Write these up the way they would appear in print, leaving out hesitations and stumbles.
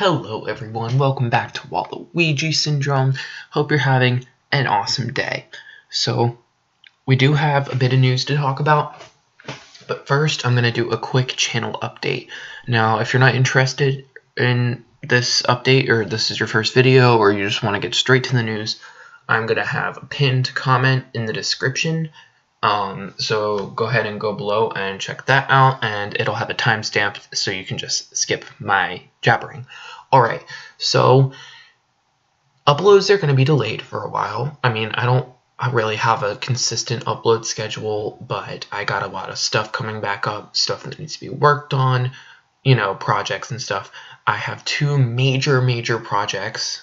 Hello everyone, welcome back to Waluigi Syndrome. Hope you're having an awesome day. So, we do have a bit of news to talk about, but first I'm going to do a quick channel update. Now, if you're not interested in this update, or this is your first video, or you just want to get straight to the news, I'm going to have a pinned comment in the description. So go ahead and go below and check that out, and it'll have a timestamp so you can just skip my jabbering. Alright, so uploads are going to be delayed for a while. I mean, I don't really have a consistent upload schedule, but I got a lot of stuff coming back up, stuff that needs to be worked on, you know, projects and stuff. I have two major projects.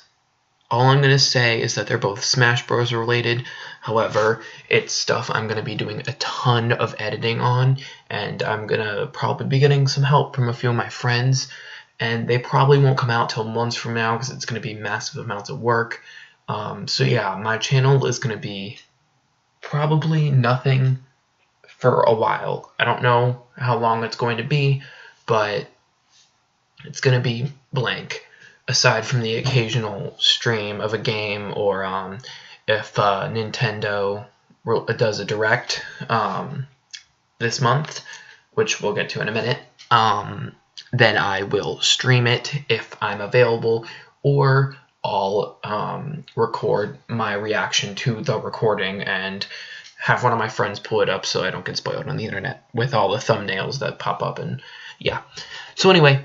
All I'm going to say is that they're both Smash Bros. Related. However, it's stuff I'm going to be doing a ton of editing on, and I'm going to probably be getting some help from a few of my friends, and they probably won't come out till months from now because it's going to be massive amounts of work. So yeah, my channel is going to be probably nothing for a while. I don't know how long it's going to be, but it's going to be blank. Aside from the occasional stream of a game, or if Nintendo does a direct this month, which we'll get to in a minute, then I will stream it if I'm available, or I'll record my reaction to the recording and have one of my friends pull it up so I don't get spoiled on the internet with all the thumbnails that pop up. And yeah, so anyway,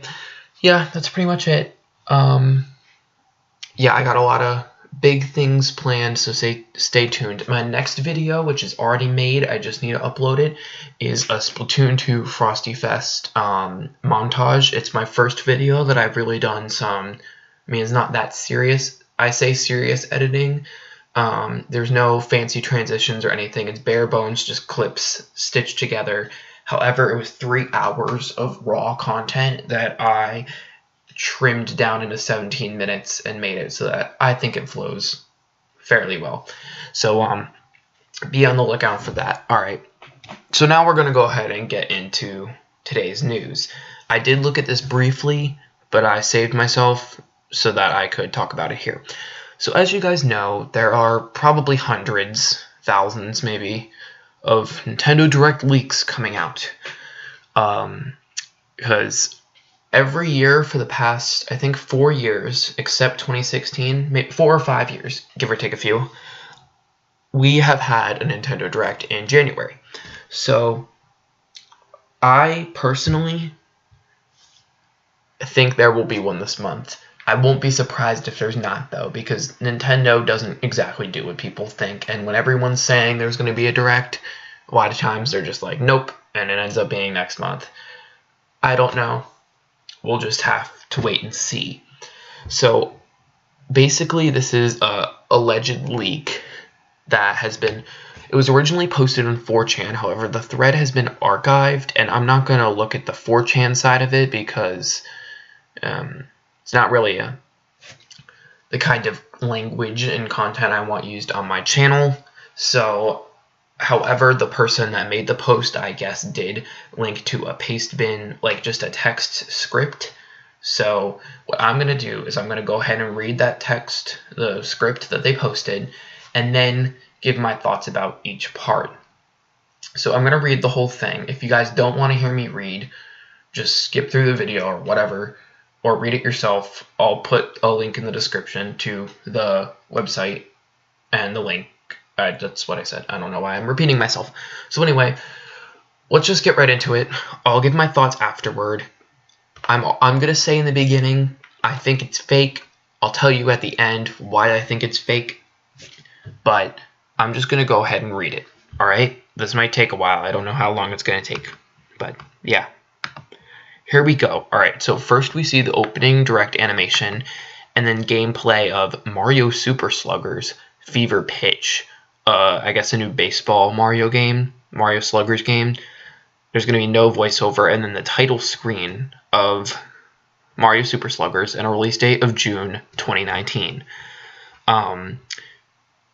yeah, that's pretty much it. Yeah, I got a lot of big things planned, so stay tuned. My next video, which is already made, I just need to upload it, is a Splatoon 2 Frosty Fest montage. It's my first video that I've really done some, I mean, it's not that serious. I say serious editing. There's no fancy transitions or anything. It's bare bones, just clips stitched together. However, it was 3 hours of raw content that I trimmed down into 17 minutes and made it so that I think it flows fairly well. So be on the lookout for that. Alright, so now we're going to go ahead and get into today's news. I did look at this briefly, but I saved myself so that I could talk about it here. So as you guys know, there are probably hundreds, thousands maybe, of Nintendo Direct leaks coming out. Because every year for the past, I think, 4 years, except 2016, maybe 4 or 5 years, give or take a few, we have had a Nintendo Direct in January. So I personally think there will be one this month. I won't be surprised if there's not, though, because Nintendo doesn't exactly do what people think, and when everyone's saying there's going to be a Direct, a lot of times they're just like, nope, and it ends up being next month. I don't know. We'll just have to wait and see. So basically, this is a alleged leak that has been, it was originally posted on 4chan. However, the thread has been archived, and I'm not going to look at the 4chan side of it because it's not really the kind of language and content I want used on my channel. So however, the person that made the post, I guess, did link to a paste bin, like just a text script. So what I'm going to do is I'm going to go ahead and read that text, the script that they posted, and then give my thoughts about each part. So I'm going to read the whole thing. If you guys don't want to hear me read, just skip through the video or whatever, or read it yourself. I'll put a link in the description to the website and the link. That's what I said. I don't know why I'm repeating myself. So anyway, let's just get right into it. I'll give my thoughts afterward. I'm going to say in the beginning, I think it's fake. I'll tell you at the end why I think it's fake. But I'm just going to go ahead and read it. Alright? This might take a while. I don't know how long it's going to take. But yeah. Here we go. Alright, so first we see the opening direct animation, and then gameplay of Mario Super Sluggers Fever Pitch. I guess a new baseball Mario game, Mario Sluggers game. There's going to be no voiceover, and then the title screen of Mario Super Sluggers and a release date of June 2019.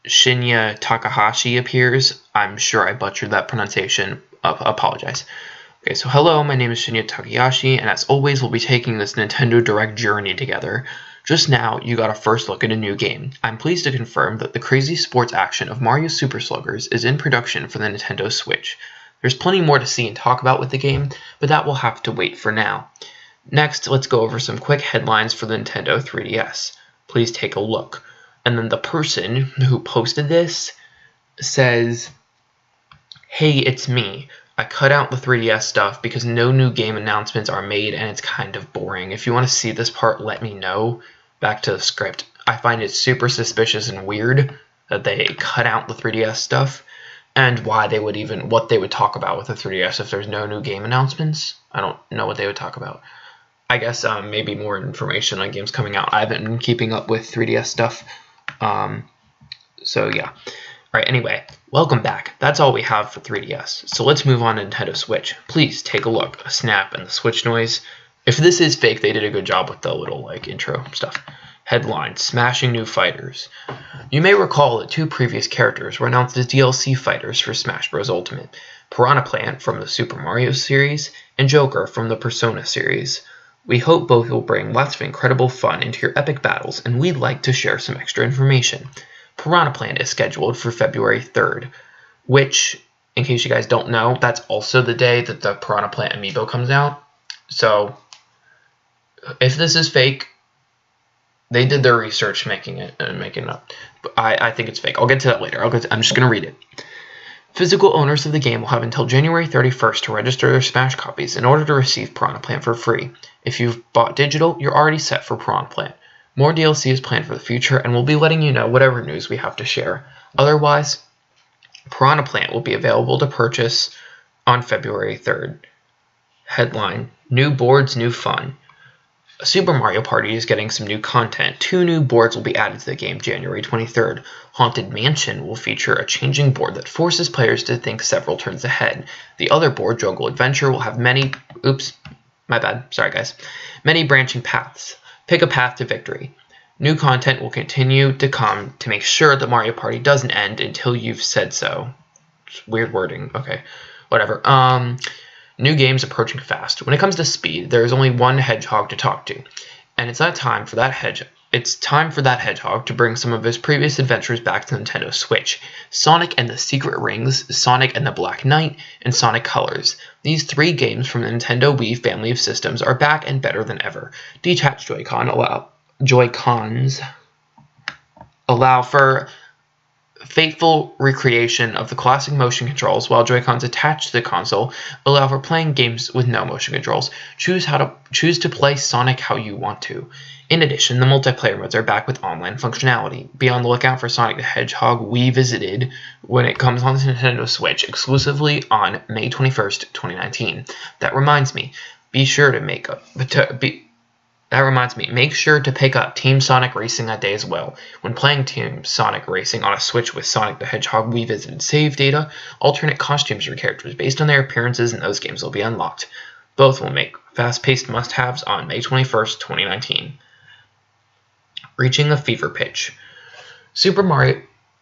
Shinya Takahashi appears. I'm sure I butchered that pronunciation. Apologize. Okay, so hello, my name is Shinya Takayashi, and as always, we'll be taking this Nintendo Direct journey together. Just now, you got a first look at a new game. I'm pleased to confirm that the crazy sports action of Mario Super Sluggers is in production for the Nintendo Switch. There's plenty more to see and talk about with the game, but that will have to wait for now. Next, let's go over some quick headlines for the Nintendo 3DS. Please take a look. And then the person who posted this says, "Hey, it's me. I cut out the 3DS stuff because no new game announcements are made and it's kind of boring. If you want to see this part, let me know." Back to the script. I find it super suspicious and weird that they cut out the 3DS stuff, and why they would even, what they would talk about with the 3DS if there's no new game announcements. I don't know what they would talk about. I guess maybe more information on games coming out. I haven't been keeping up with 3DS stuff. So yeah. Alright, anyway, welcome back. That's all we have for 3DS. So let's move on to Nintendo Switch. Please take a look. A snap and the Switch noise. If this is fake, they did a good job with the little intro stuff. Headline: Smashing New Fighters. You may recall that 2 previous characters were announced as DLC fighters for Smash Bros. Ultimate. Piranha Plant from the Super Mario series, and Joker from the Persona series. We hope both will bring lots of incredible fun into your epic battles, and we'd like to share some extra information. Piranha Plant is scheduled for February 3rd, which, in case you guys don't know, that's also the day that the Piranha Plant amiibo comes out. So, if this is fake, they did their research making it up. But I think it's fake. I'll get to that later. I'm just going to read it. Physical owners of the game will have until January 31st to register their Smash copies in order to receive Piranha Plant for free. If you've bought digital, you're already set for Piranha Plant. More DLC is planned for the future, and we'll be letting you know whatever news we have to share. Otherwise, Piranha Plant will be available to purchase on February 3rd. Headline: New boards, new fun. Super Mario Party is getting some new content. 2 new boards will be added to the game January 23rd. Haunted Mansion will feature a changing board that forces players to think several turns ahead. The other board, Jungle Adventure, will have many branching paths. Pick a path to victory. New content will continue to come to make sure that Mario Party doesn't end until you've said so. It's weird wording. Okay, whatever. New games approaching fast. When it comes to speed, there is only one hedgehog to talk to, and it's time for that hedgehog to bring some of his previous adventures back to Nintendo Switch. Sonic and the Secret Rings, Sonic and the Black Knight, and Sonic Colors. These 3 games from the Nintendo Wii family of systems are back and better than ever. Detached Joy-Cons allow for faithful recreation of the classic motion controls, while Joy-Cons attached to the console allow for playing games with no motion controls. Choose to play Sonic how you want to. In addition, the multiplayer modes are back with online functionality. Be on the lookout for Sonic the Hedgehog Revisited when it comes on the Nintendo Switch exclusively on May 21st, 2019. That reminds me, make sure to pick up Team Sonic Racing that day as well. When playing Team Sonic Racing on a Switch with Sonic the Hedgehog Revisited save data, alternate costumes for characters based on their appearances in those games will be unlocked. Both will make fast-paced must-haves on May 21st, 2019. Reaching a fever pitch.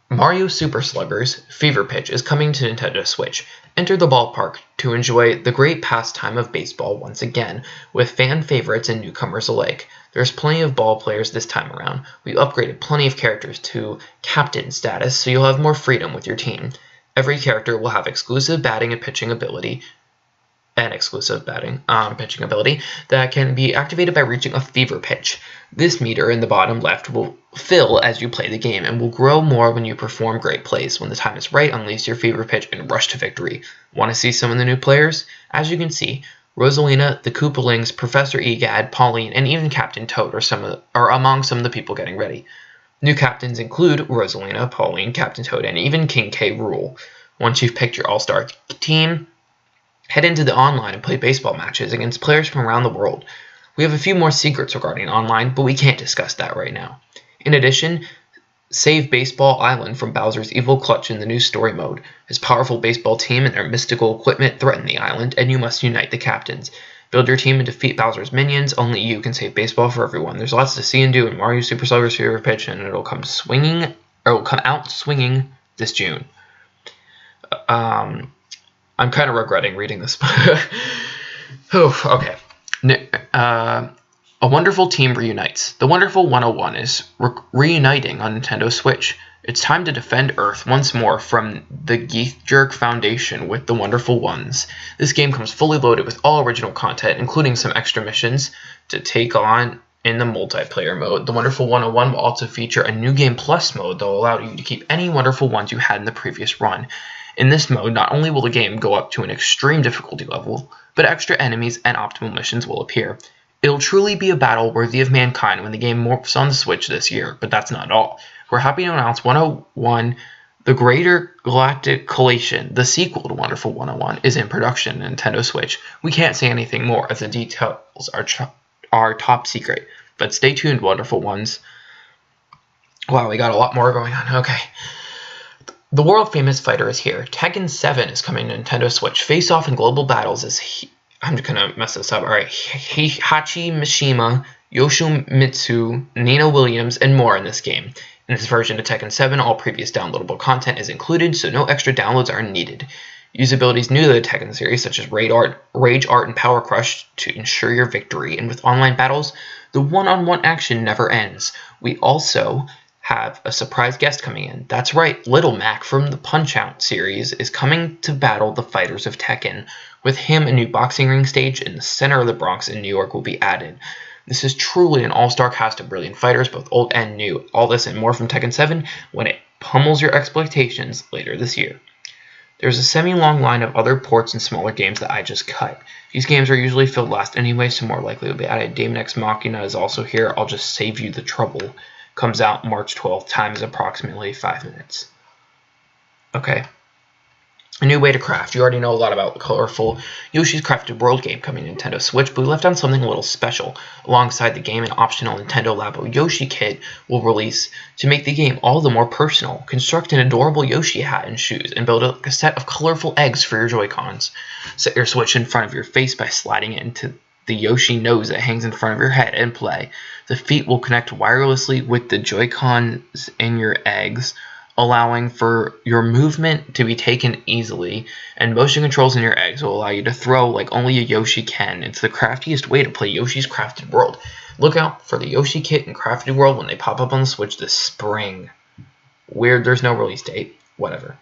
Mario Super Sluggers Fever Pitch is coming to Nintendo Switch. Enter the ballpark to enjoy the great pastime of baseball once again, with fan favorites and newcomers alike. There's plenty of ball players this time around. We upgraded plenty of characters to captain status, so you'll have more freedom with your team. Every character will have exclusive batting and pitching ability, pitching ability that can be activated by reaching a fever pitch. This meter in the bottom left will fill as you play the game and will grow more when you perform great plays. When the time is right, unleash your fever pitch and rush to victory. Want to see some of the new players? As you can see, Rosalina, the Koopalings, Professor Egad, Pauline, and even Captain Toad are among some of the people getting ready. New captains include Rosalina, Pauline, Captain Toad, and even King K. Rool. Once you've picked your all-star team, head into the online and play baseball matches against players from around the world. We have a few more secrets regarding online, but we can't discuss that right now. In addition, save Baseball Island from Bowser's evil clutch in the new story mode. His powerful baseball team and their mystical equipment threaten the island, and you must unite the captains. Build your team and defeat Bowser's minions. Only you can save baseball for everyone. There's lots to see and do in Mario Super Sluggers Fever Pitch, and it'll come out swinging this June. I'm kind of regretting reading this. Okay. A wonderful team reunites. The Wonderful 101 is reuniting on Nintendo Switch. It's time to defend Earth once more from the Geek-Jerk Foundation with the Wonderful Ones. This game comes fully loaded with all original content, including some extra missions to take on in the multiplayer mode. The Wonderful 101 will also feature a New Game Plus mode that will allow you to keep any Wonderful Ones you had in the previous run. In this mode, not only will the game go up to an extreme difficulty level, but extra enemies and optimal missions will appear. It'll truly be a battle worthy of mankind when the game morphs on the Switch this year, but that's not all. We're happy to announce 101, The Greater Galactic Collation, the sequel to Wonderful 101, is in production on Nintendo Switch. We can't say anything more as the details are top secret, but stay tuned, Wonderful Ones. Wow, we got a lot more going on. Okay. The world-famous fighter is here. Tekken 7 is coming to Nintendo Switch. Face-off in global battles is... I'm just going to mess this up. Alright. Heihachi Mishima, Yoshimitsu, Nina Williams, and more in this game. In this version of Tekken 7, all previous downloadable content is included, so no extra downloads are needed. Usability is new to the Tekken series, such as Rage Art, and Power Crush to ensure your victory. And with online battles, the one-on-one action never ends. We also have a surprise guest coming in. That's right, Little Mac from the Punch-Out series is coming to battle the fighters of Tekken. With him, a new boxing ring stage in the center of the Bronx in New York will be added. This is truly an all-star cast of brilliant fighters, both old and new. All this and more from Tekken 7 when it pummels your expectations later this year. There's a semi-long line of other ports and smaller games that I just cut. These games are usually filled last anyway, so more likely will be added. Daemon X Machina is also here. I'll just save you the trouble. Comes out March 12th. Time is approximately 5 minutes. Okay. A new way to craft. You already know a lot about the colorful Yoshi's Crafted World game coming to Nintendo Switch, but we left on something a little special. Alongside the game, an optional Nintendo Labo Yoshi kit will release to make the game all the more personal. Construct an adorable Yoshi hat and shoes, and build a set of colorful eggs for your Joy-Cons. Set your Switch in front of your face by sliding it into the Yoshi nose that hangs in front of your head and play. The feet will connect wirelessly with the Joy-Cons in your eggs, allowing for your movement to be taken easily, and motion controls in your eggs will allow you to throw like only a Yoshi can. It's the craftiest way to play Yoshi's Crafted World. Look out for the Yoshi kit and Crafted World when they pop up on the Switch this spring. Weird, there's no release date. Whatever.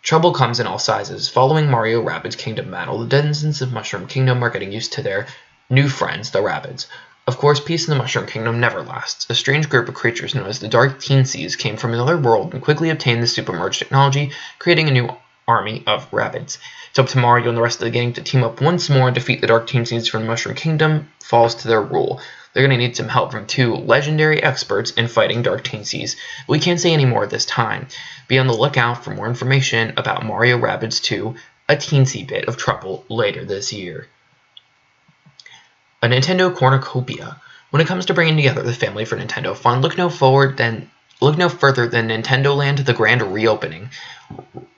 Trouble comes in all sizes. Following Mario Rabbids Kingdom battle, the denizens of Mushroom Kingdom are getting used to their new friends, the Rabbids. Of course, peace in the Mushroom Kingdom never lasts. A strange group of creatures known as the Dark Teensies came from another world and quickly obtained the Super Merge technology, creating a new army of Rabbids. It's up to Mario and the rest of the gang to team up once more and defeat the Dark Teensies from the Mushroom Kingdom falls to their rule. They're going to need some help from 2 legendary experts in fighting Dark Teensies. We can't say any more at this time. Be on the lookout for more information about Mario Rabbids 2, a teensy bit of trouble later this year. A Nintendo Cornucopia. When it comes to bringing together the family for Nintendo fun, look no further than Nintendo Land the grand reopening.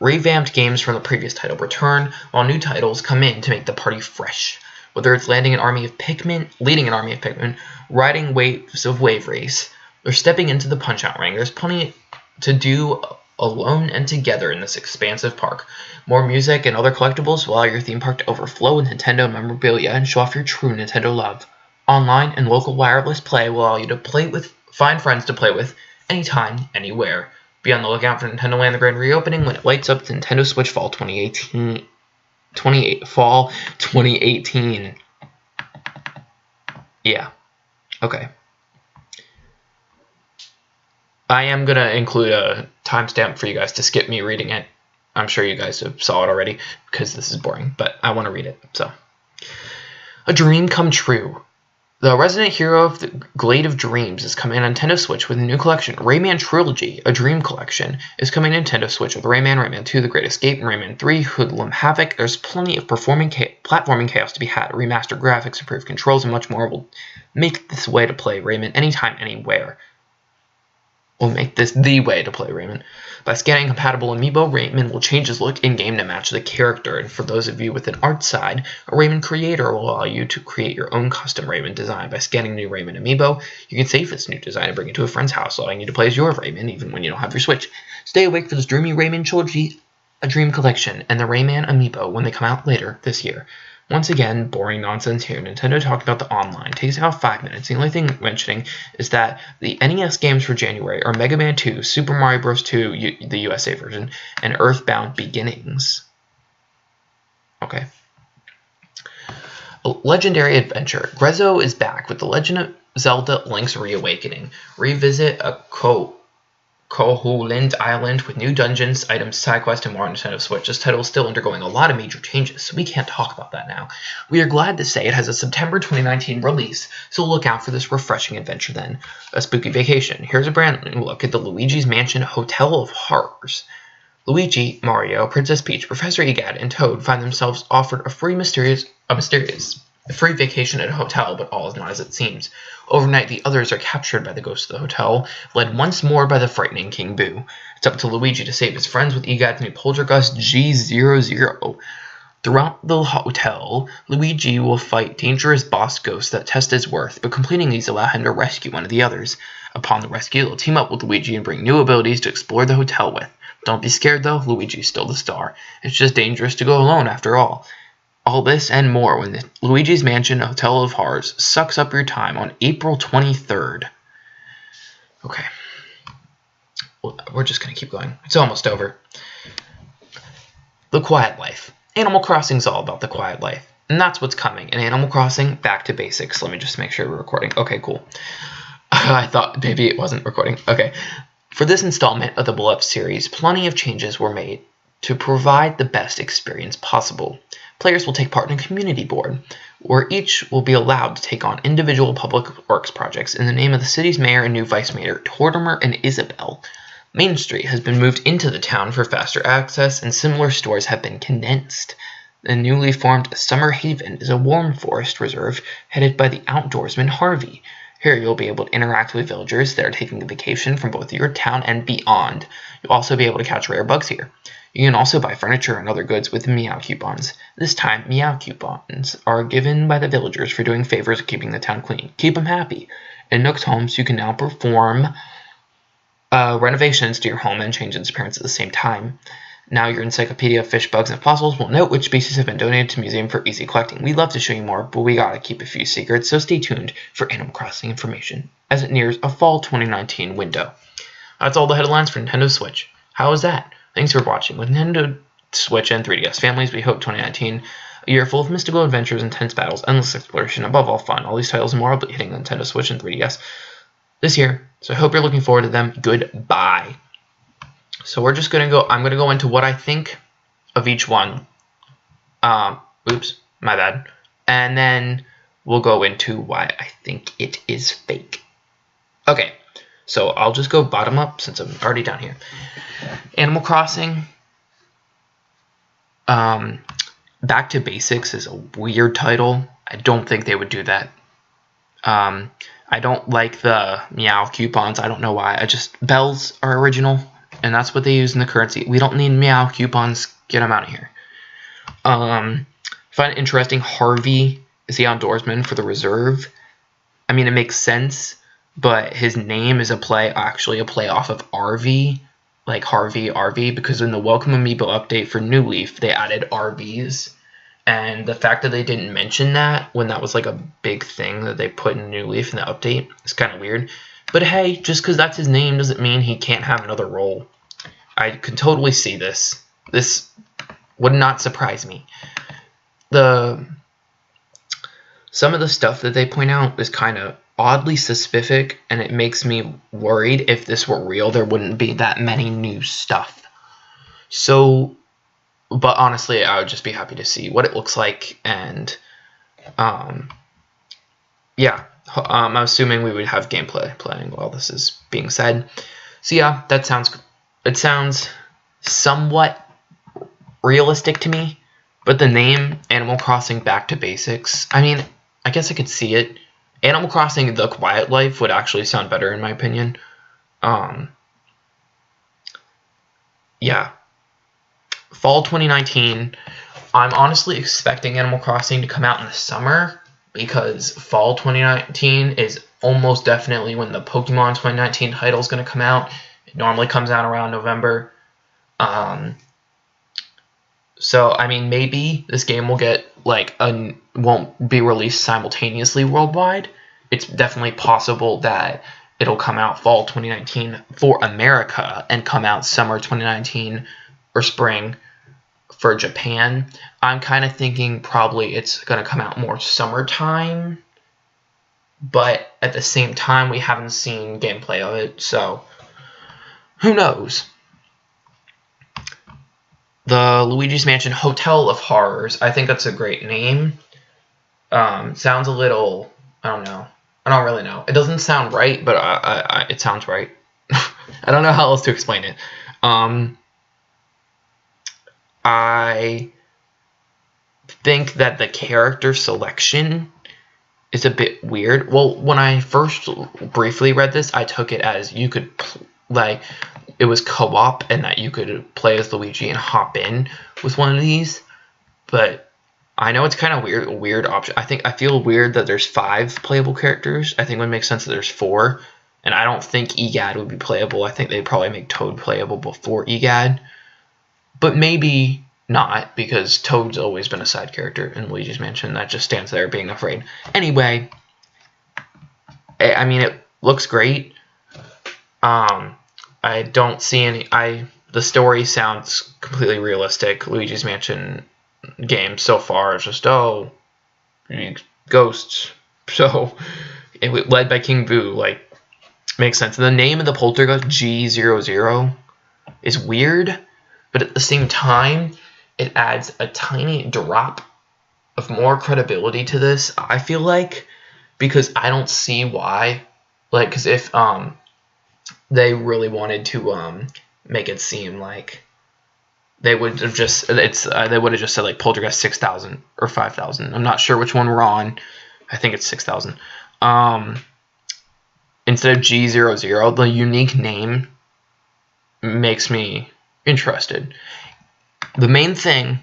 Revamped games from the previous title return, while new titles come in to make the party fresh. Whether it's leading an army of Pikmin, riding waves of Wave Race, or stepping into the Punch-Out ring, there's plenty to do alone and together in this expansive park. More music and other collectibles will allow your theme park to overflow with Nintendo memorabilia and show off your true Nintendo love. Online and local wireless play will allow you to find friends to play with anytime, anywhere. Be on the lookout for Nintendo Land the Grand Reopening when it lights up the Nintendo Switch Fall 2018. Fall 2018. Yeah. Okay. I am going to include a timestamp for you guys to skip me reading it. I'm sure you guys have saw it already because this is boring, but I want to read it. So, A Dream Come True. The Resident Hero of the Glade of Dreams is coming to Nintendo Switch with a new collection. Rayman Trilogy, a Dream Collection, is coming to Nintendo Switch with Rayman, Rayman 2, The Great Escape, and Rayman 3, Hoodlum Havoc. There's plenty of platforming chaos to be had. Remastered graphics, improved controls, and much more will make this way to play Rayman anytime, anywhere. Will make this the way to play Rayman. By scanning compatible amiibo, Rayman will change his look in-game to match the character, and for those of you with an art side, a Rayman Creator will allow you to create your own custom Rayman design. By scanning new Rayman amiibo, you can save this new design and bring it to a friend's house, allowing you to play as your Rayman even when you don't have your Switch. Stay awake for this dreamy Rayman trilogy a Dream Collection, and the Rayman Amiibo when they come out later this year. Once again, boring nonsense here. Nintendo talking about the online. Takes about 5 minutes. The only thing mentioning is that the NES games for January are Mega Man 2, Super Mario Bros. 2, the USA version, and Earthbound Beginnings. Okay. A Legendary Adventure. Grezzo is back with The Legend of Zelda Link's Reawakening. Revisit a Koholint Island with new dungeons, items, side quests, and more on Nintendo Switch. This title is still undergoing a lot of major changes, so we can't talk about that now. We are glad to say it has a September 2019 release, so look out for this refreshing adventure then. A Spooky Vacation. Here's a brand new look at the Luigi's Mansion Hotel of Horrors. Luigi, Mario, Princess Peach, Professor Egad, and Toad find themselves offered a free vacation at a hotel, but all is not as it seems. Overnight, the others are captured by the ghost of the hotel, led once more by the frightening King Boo. It's up to Luigi to save his friends with Egad's new Poltergust G00. Throughout the hotel, Luigi will fight dangerous boss ghosts that test his worth, but completing these allow him to rescue one of the others. Upon the rescue, they'll team up with Luigi and bring new abilities to explore the hotel with. Don't be scared though, Luigi's still the star. It's just dangerous to go alone after all. All this and more when the Luigi's Mansion Hotel of Horrors sucks up your time on April 23rd. Okay. We're just going to keep going. It's almost over. The Quiet Life. Animal Crossing's all about the quiet life. And that's what's coming. In Animal Crossing, back to basics. Let me just make sure we're recording. Okay, cool. I thought maybe it wasn't recording. Okay. For this installment of the beloved series, plenty of changes were made to provide the best experience possible. Players will take part in a community board, where each will be allowed to take on individual public works projects in the name of the city's mayor and new vice mayor, Tortimer and Isabel. Main Street has been moved into the town for faster access, and similar stores have been condensed. The newly formed Summer Haven is a warm forest reserve headed by the outdoorsman Harvey. Here you'll be able to interact with villagers that are taking a vacation from both your town and beyond. You'll also be able to catch rare bugs here. You can also buy furniture and other goods with Meow coupons. This time, Meow coupons are given by the villagers for doing favors of keeping the town clean. Keep them happy. In Nook's Homes, you can now perform renovations to your home and change its appearance at the same time. Now your encyclopedia of fish, bugs, and fossils will note which species have been donated to museum for easy collecting. We'd love to show you more, but we gotta keep a few secrets, so stay tuned for Animal Crossing information as it nears a fall 2019 window. That's all the headlines for Nintendo Switch. How was that? Thanks for watching. With Nintendo Switch and 3DS families, we hope 2019, a year full of mystical adventures, intense battles, endless exploration, above all fun. All these titles and more will be hitting the Nintendo Switch and 3DS this year, so I hope you're looking forward to them. Goodbye. So we're just gonna go. I'm gonna go into what I think of each one. Oops, my bad. And then we'll go into why I think it is fake. Okay, so I'll just go bottom up since I'm already down here. Animal Crossing. Back to Basics is a weird title. I don't think they would do that. I don't like the Meow coupons. I don't know why. Bells are original. And that's what they use in the currency. We don't need Meow coupons. Get them out of here. Find it interesting. Harvey is the outdoorsman for the reserve. I mean, it makes sense, but his name is actually a play off of RV, like Harvey RV, because in the Welcome Amiibo update for New Leaf, they added RVs. And the fact that they didn't mention that when that was like a big thing that they put in New Leaf in the update is kind of weird. But hey, just because that's his name doesn't mean he can't have another role. I could totally see this. This would not surprise me. Some of the stuff that they point out is kind of oddly specific, and it makes me worried if this were real, there wouldn't be that many new stuff. So, but honestly, I would just be happy to see what it looks like, and yeah. I'm assuming we would have gameplay playing while this is being said. So yeah, it sounds somewhat realistic to me, but the name Animal Crossing Back to Basics, I mean, I guess I could see it. Animal Crossing The Quiet Life would actually sound better in my opinion. Yeah. Fall 2019, I'm honestly expecting Animal Crossing to come out in the summer, because fall 2019 is almost definitely when the Pokemon 2019 title is going to come out. It normally comes out around November. So, I mean, maybe this game will get, like, won't be released simultaneously worldwide. It's definitely possible that it'll come out fall 2019 for America and come out summer 2019 or spring for Japan. I'm kind of thinking probably it's going to come out more summertime, but at the same time, we haven't seen gameplay of it, so who knows? The Luigi's Mansion Hotel of Horrors. I think that's a great name. Sounds a little, I don't know. I don't really know. It doesn't sound right, but it sounds right. I don't know how else to explain it. I think that the character selection is a bit weird. Well, when I first briefly read this, I took it as you could, like, it was co-op and that you could play as Luigi and hop in with one of these. But I know it's kind of weird, a weird option. I feel weird that there's 5 playable characters. I think it would make sense that there's 4. And I don't think EGAD would be playable. I think they'd probably make Toad playable before EGAD. But maybe not, because Toad's always been a side character in Luigi's Mansion that just stands there being afraid. Anyway, I mean, it looks great. I don't see any. The story sounds completely realistic. Luigi's Mansion game so far is just, oh, ghosts. So, led by King Boo, like, makes sense. And the name of the poltergeist, G00, is weird, but at the same time, it adds a tiny drop of more credibility to this, I feel like, because I don't see why. Like, because if they really wanted to make it seem like they would have just they would have just said like Poltergeist 6000 or 5000. I'm not sure which one we're on. I think it's 6000. Instead of G00, the unique name makes me interested. The main thing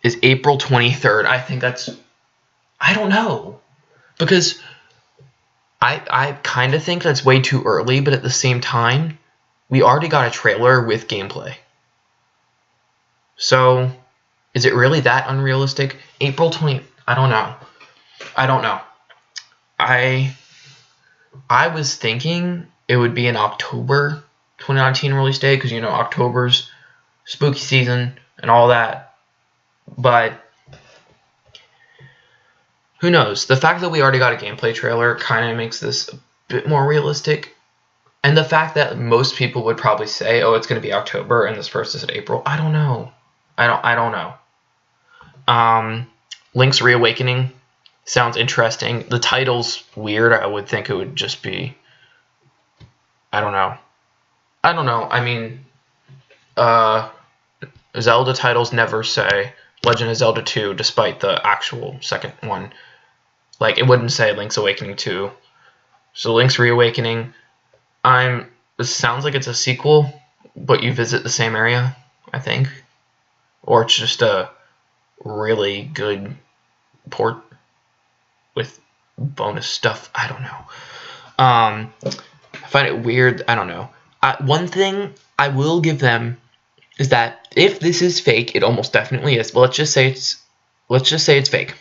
is April 23rd. I think that's, I don't know, because I kind of think that's way too early, but at the same time, we already got a trailer with gameplay. So, is it really that unrealistic? April 20th, I don't know. I was thinking it would be an October 2019 release day, because, you know, October's spooky season and all that. But who knows? The fact that we already got a gameplay trailer kind of makes this a bit more realistic. And the fact that most people would probably say, oh, it's going to be October and this first is in April. I don't know. I don't know. Link's Reawakening sounds interesting. The title's weird. I would think it would just be, I don't know. I mean, Zelda titles never say Legend of Zelda 2, despite the actual second one. Like, it wouldn't say Link's Awakening 2. So Link's Reawakening, this sounds like it's a sequel, but you visit the same area, I think. Or it's just a really good port with bonus stuff. I don't know. I find it weird. I don't know. One thing I will give them is that if this is fake, it almost definitely is. But let's just say it's fake.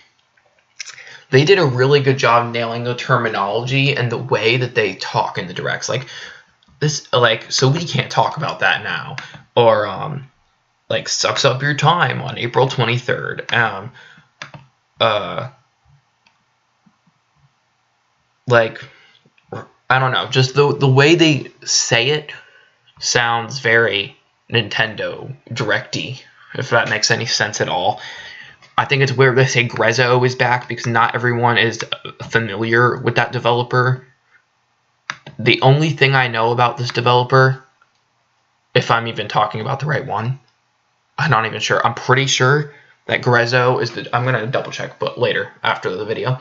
They did a really good job nailing the terminology and the way that they talk in the directs. Like this, so we can't talk about that now. Or like sucks up your time on April 23rd. Like, I don't know. Just the way they say it sounds very Nintendo Directy, if that makes any sense at all. I think it's weird they say Grezzo is back, because not everyone is familiar with that developer. The only thing I know about this developer, if I'm even talking about the right one, I'm not even sure. I'm pretty sure that Grezzo is I'm going to double check, but later, after the video.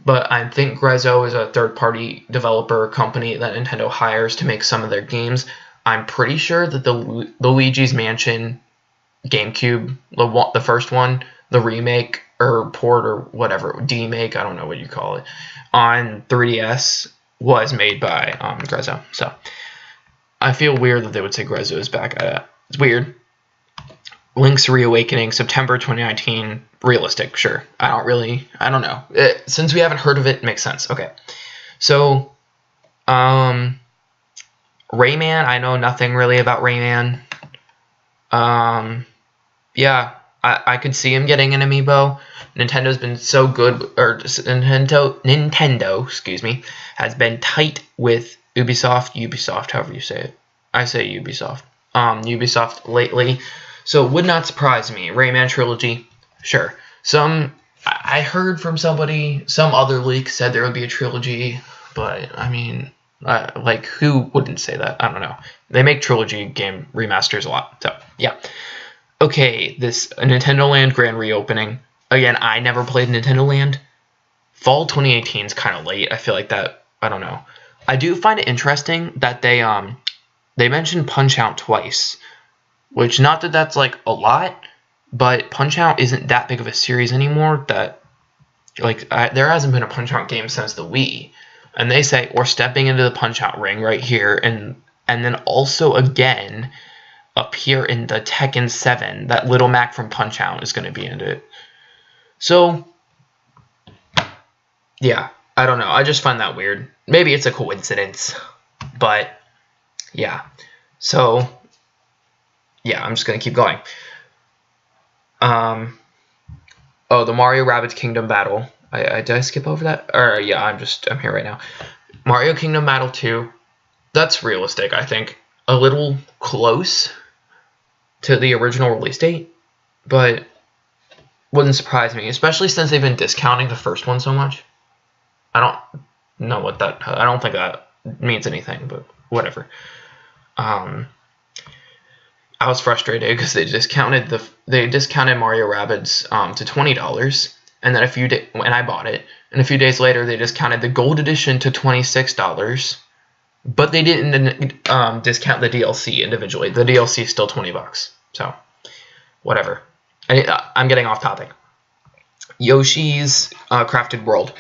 But I think Grezzo is a third-party developer company that Nintendo hires to make some of their games. I'm pretty sure that the Luigi's Mansion GameCube, the first one, the remake or port or whatever, demake, I don't know what you call it, on 3DS was made by Grezzo. So I feel weird that they would say Grezzo is back. It's weird. Link's Reawakening, September 2019, realistic, sure. I don't know. Since we haven't heard of it, makes sense. Okay. So, Rayman, I know nothing really about Rayman. Yeah, I could see him getting an amiibo. Nintendo's been so good, or Nintendo, excuse me, has been tight with Ubisoft, however you say it. I say Ubisoft. Ubisoft lately. So it would not surprise me. Rayman trilogy, sure. I heard from somebody, some other leak said there would be a trilogy, but I mean, like, who wouldn't say that? I don't know. They make trilogy game remasters a lot, so yeah. Okay, this Nintendo Land Grand Reopening. Again, I never played Nintendo Land. Fall 2018 is kind of late. I feel like that, I don't know. I do find it interesting that they mentioned Punch-Out twice, which, not that that's like a lot, but Punch-Out isn't that big of a series anymore. That, like, there hasn't been a Punch-Out game since the Wii, and they say we're stepping into the Punch-Out ring right here, and then also again up here in the Tekken 7, that Little Mac from Punch-Out is going to be in it. So, yeah, I don't know. I just find that weird. Maybe it's a coincidence, but yeah. So, yeah, I'm just going to keep going. Oh, the Mario Rabbids Kingdom Battle. Did I skip over that? Or, yeah, I'm here right now. Mario Kingdom Battle 2. That's realistic, I think. A little close to the original release date, but wouldn't surprise me, especially since they've been discounting the first one so much. I don't think that means anything, but whatever. I was frustrated because they discounted Mario Rabbids to $20, and then and I bought it, and a few days later they discounted the Gold Edition to $26, but they didn't discount the DLC individually. The DLC is still $20, so whatever. I'm getting off topic. Yoshi's Crafted World.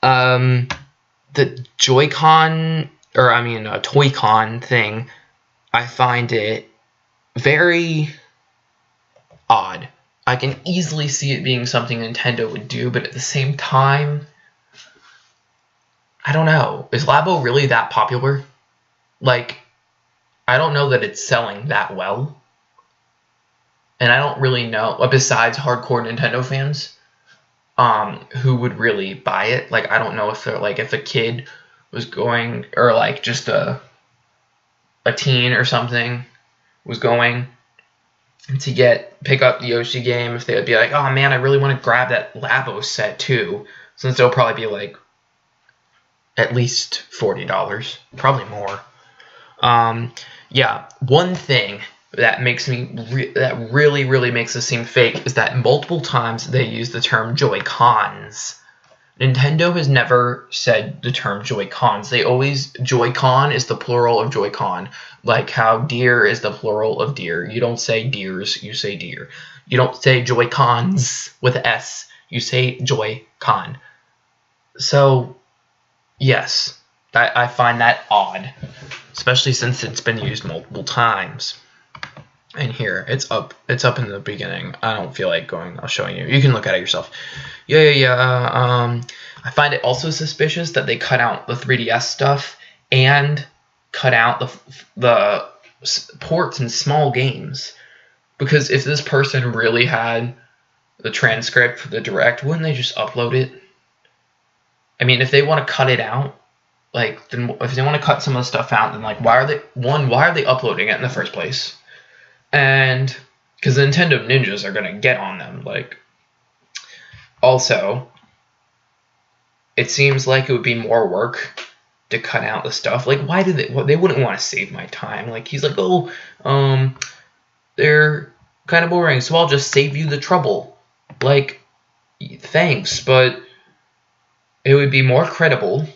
The Joy-Con, Toy-Con thing, I find it very odd. I can easily see it being something Nintendo would do, but at the same time, I don't know. Is Labo really that popular? Like, I don't know that it's selling that well. And I don't really know, besides hardcore Nintendo fans, who would really buy it. Like, I don't know if if a kid was going, or like just a teen or something was going to pick up the Yoshi game, if they would be like, oh man, I really want to grab that Labo set too, since it'll probably be like at least $40, probably more. Yeah, one thing that makes that really makes this seem fake is that multiple times they use the term Joy-Cons. Nintendo has never said the term Joy-Cons. They always, Joy-Con is the plural of Joy-Con, like how deer is the plural of deer. You don't say deers, you say deer. You don't say Joy-Cons with an S, you say Joy-Con. So, yes, I find that odd, especially since it's been used multiple times. And here, it's up in the beginning. I don't feel like showing you. You can look at it yourself. I find it also suspicious that they cut out the 3DS stuff and cut out the ports and small games. Because if this person really had the transcript for the Direct, wouldn't they just upload it? I mean, if they want to cut it out, then if they want to cut some of the stuff out, then why are they uploading it in the first place? And because the Nintendo ninjas are gonna get on them. Also, it seems like it would be more work to cut out the stuff. Why did they wouldn't want to save my time? He's like, oh, they're kind of boring, so I'll just save you the trouble. Thanks, but it would be more credible,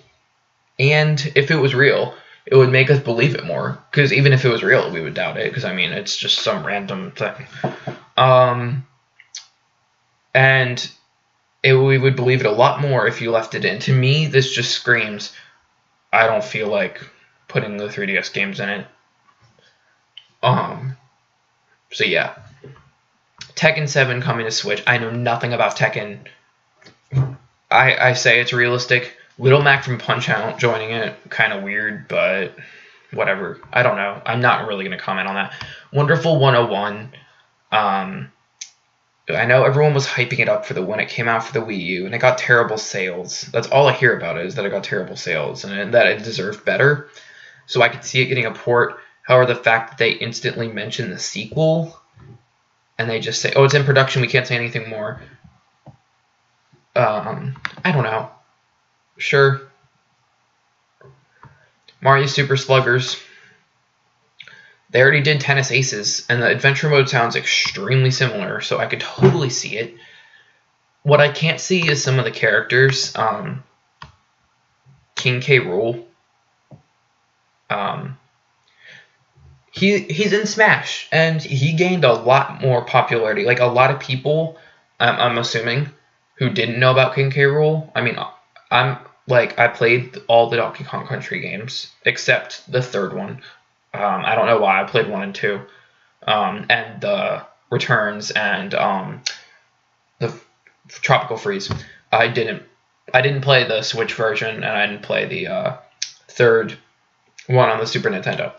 and if it was real, it would make us believe it more. Because even if it was real, we would doubt it. Because, I mean, it's just some random thing. And we would believe it a lot more if you left it in. To me, this just screams, I don't feel like putting the 3DS games in it. So, yeah. Tekken 7 coming to Switch. I know nothing about Tekken. I say it's realistic. Little Mac from Punch-Out joining it, kind of weird, but whatever. I don't know. I'm not really going to comment on that. Wonderful 101. I know everyone was hyping it up for when it came out for the Wii U, and it got terrible sales. That's all I hear about it, is that it got terrible sales, and that it deserved better. So I could see it getting a port. However, the fact that they instantly mention the sequel, and they just say, oh, it's in production, we can't say anything more. I don't know. Sure. Mario Super Sluggers. They already did Tennis Aces, and the adventure mode sounds extremely similar, so I could totally see it. What I can't see is some of the characters. King K. Rool. He's in Smash, and he gained a lot more popularity. Like, a lot of people, I'm assuming, who didn't know about King K. Rool. I mean, I played all the Donkey Kong Country games, except the third one. I don't know why. I played 1 and 2. And the Returns and the Tropical Freeze. I didn't play the Switch version, and I didn't play the third one on the Super Nintendo.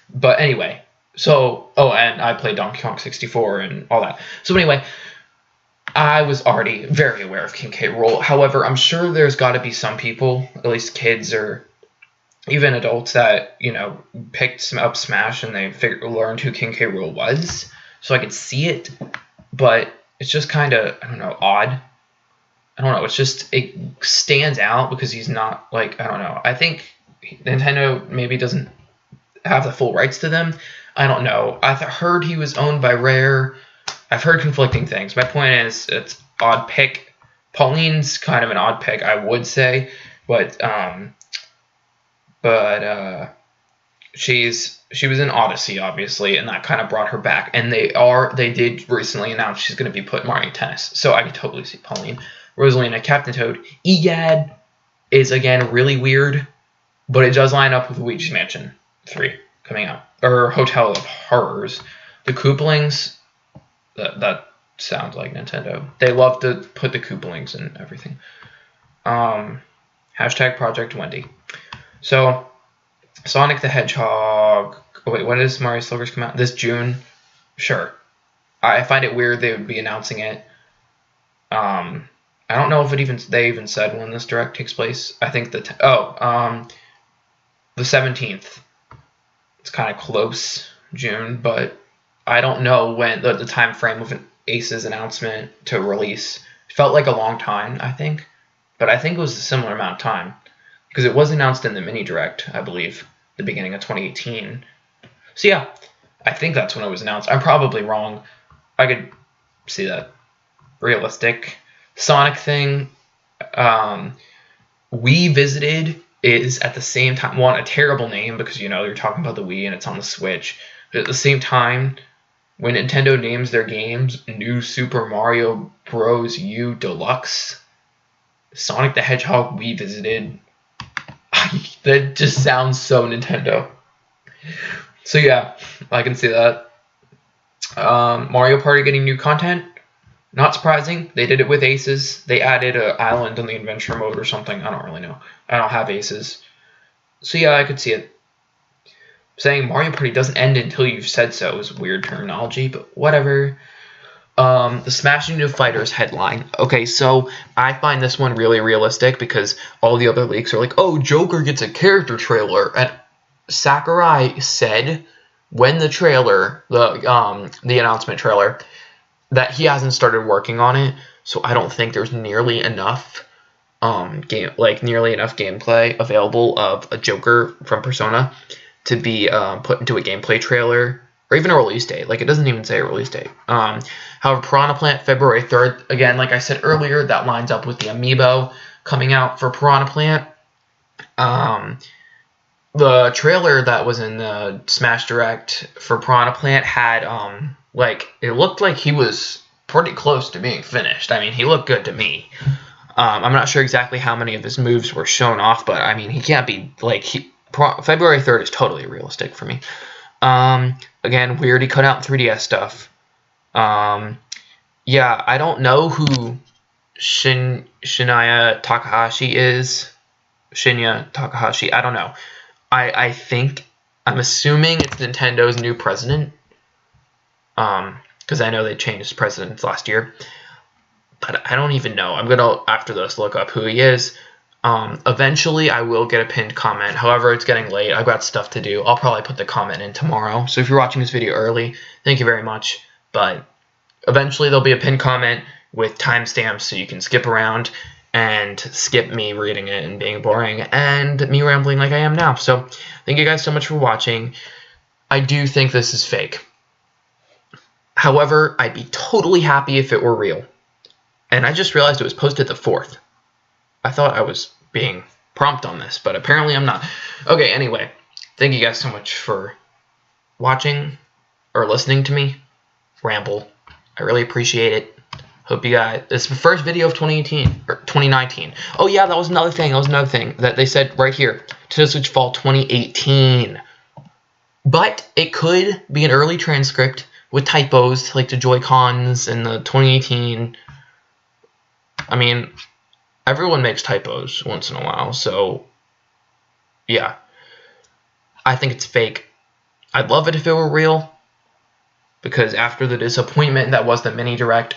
But anyway, so, and I played Donkey Kong 64 and all that. So anyway, I was already very aware of King K. Rool. However, I'm sure there's got to be some people, at least kids or even adults, that, you know, picked up Smash and they learned who King K. Rool was. So I could see it, but it's just kind of, I don't know, odd. I don't know. It's just, it stands out because he's not, like, I don't know. I think Nintendo maybe doesn't have the full rights to them. I don't know. I've heard he was owned by Rare. I've heard conflicting things. My point is, it's odd pick. Pauline's kind of an odd pick, I would say, but she was in Odyssey, obviously, and that kind of brought her back. And they did recently announce she's going to be put in Mario Tennis, so I could totally see Pauline. Rosalina, Captain Toad. Egad is, again, really weird, but it does line up with Luigi's Mansion 3 coming out, or Hotel of Horrors. The Koopalings, that sounds like Nintendo. They love to put the Koopalings in everything. Hashtag Project Wendy. So, Sonic the Hedgehog. Oh, wait, when does Mario Sluggers come out? This June? Sure. I find it weird they would be announcing it. I don't know if they even said when this direct takes place. I think the 17th. It's kind of close, June, but I don't know when the time frame of an Aces announcement to release. It felt like a long time, I think, but I think it was a similar amount of time because it was announced in the mini direct, I believe, the beginning of 2018. So yeah, I think that's when it was announced. I'm probably wrong. I could see that. Realistic. Sonic thing. We Visited is at the same time, a terrible name because, you know, you're talking about the Wii and it's on the Switch. But at the same time, when Nintendo names their games New Super Mario Bros. U Deluxe, Sonic the Hedgehog We Visited, that just sounds so Nintendo. So yeah, I can see that. Mario Party getting new content. Not surprising. They did it with Aces. They added an island on the adventure mode or something. I don't really know. I don't have Aces. So yeah, I could see it. Saying Mario Party doesn't end until you've said so is weird terminology, but whatever. The Smashing New Fighters headline. Okay, so I find this one really realistic because all the other leaks are like, oh, Joker gets a character trailer. And Sakurai said when the trailer, the announcement trailer, that he hasn't started working on it, so I don't think there's nearly enough gameplay available of a Joker from Persona to be put into a gameplay trailer or even a release date. Like, it doesn't even say a release date. However, Piranha Plant February 3rd, again, like I said earlier, that lines up with the amiibo coming out for Piranha Plant. The trailer that was in the Smash Direct for Piranha Plant had it looked like he was pretty close to being finished. I mean, he looked good to me. I'm not sure exactly how many of his moves were shown off, but I mean, he can't be February 3rd is totally realistic for me. Again, we already cut out 3DS stuff. yeah, I don't know who Shinya Takahashi is. Shinya Takahashi, I don't know. I'm assuming it's Nintendo's new president. Because I know they changed presidents last year. But I don't even know. I'm going to, after this, look up who he is. Eventually, I will get a pinned comment. However, it's getting late. I've got stuff to do. I'll probably put the comment in tomorrow. So if you're watching this video early, thank you very much. But eventually, there'll be a pinned comment with timestamps so you can skip around and skip me reading it and being boring and me rambling like I am now. So thank you guys so much for watching. I do think this is fake. However, I'd be totally happy if it were real. And I just realized it was posted the 4th. I thought I was being prompt on this, but apparently I'm not. Okay, anyway, thank you guys so much for watching or listening to me ramble. I really appreciate it. Hope you guys, this is the first video of 2018 or 2019. Oh yeah, that was another thing. That they said right here, Nintendo Switch Fall 2018. But it could be an early transcript with typos like the Joy-Cons and the 2018. I mean, everyone makes typos once in a while, so yeah. I think it's fake. I'd love it if it were real, because after the disappointment that was the mini direct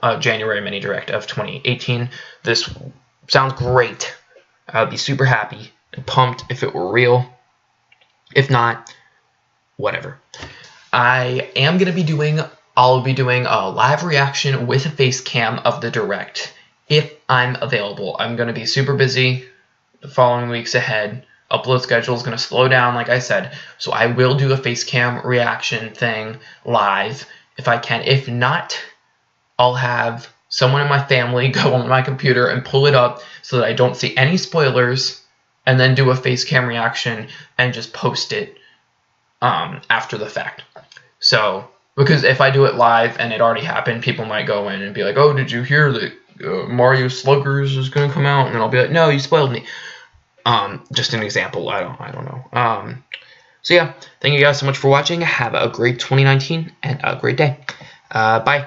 of January mini direct of 2018, this sounds great. I would be super happy and pumped if it were real. If not, whatever. I'll be doing a live reaction with a face cam of the direct if I'm available. I'm going to be super busy the following weeks ahead. Upload schedule is going to slow down, like I said, so I will do a face cam reaction thing live if I can. If not, I'll have someone in my family go on my computer and pull it up so that I don't see any spoilers, and then do a face cam reaction and just post it after the fact. So, because if I do it live and it already happened, people might go in and be like, oh, did you hear that Mario Sluggers is going to come out? And then I'll be like, no, you spoiled me. Just an example. I don't know. So yeah, thank you guys so much for watching. Have a great 2019 and a great day. Bye.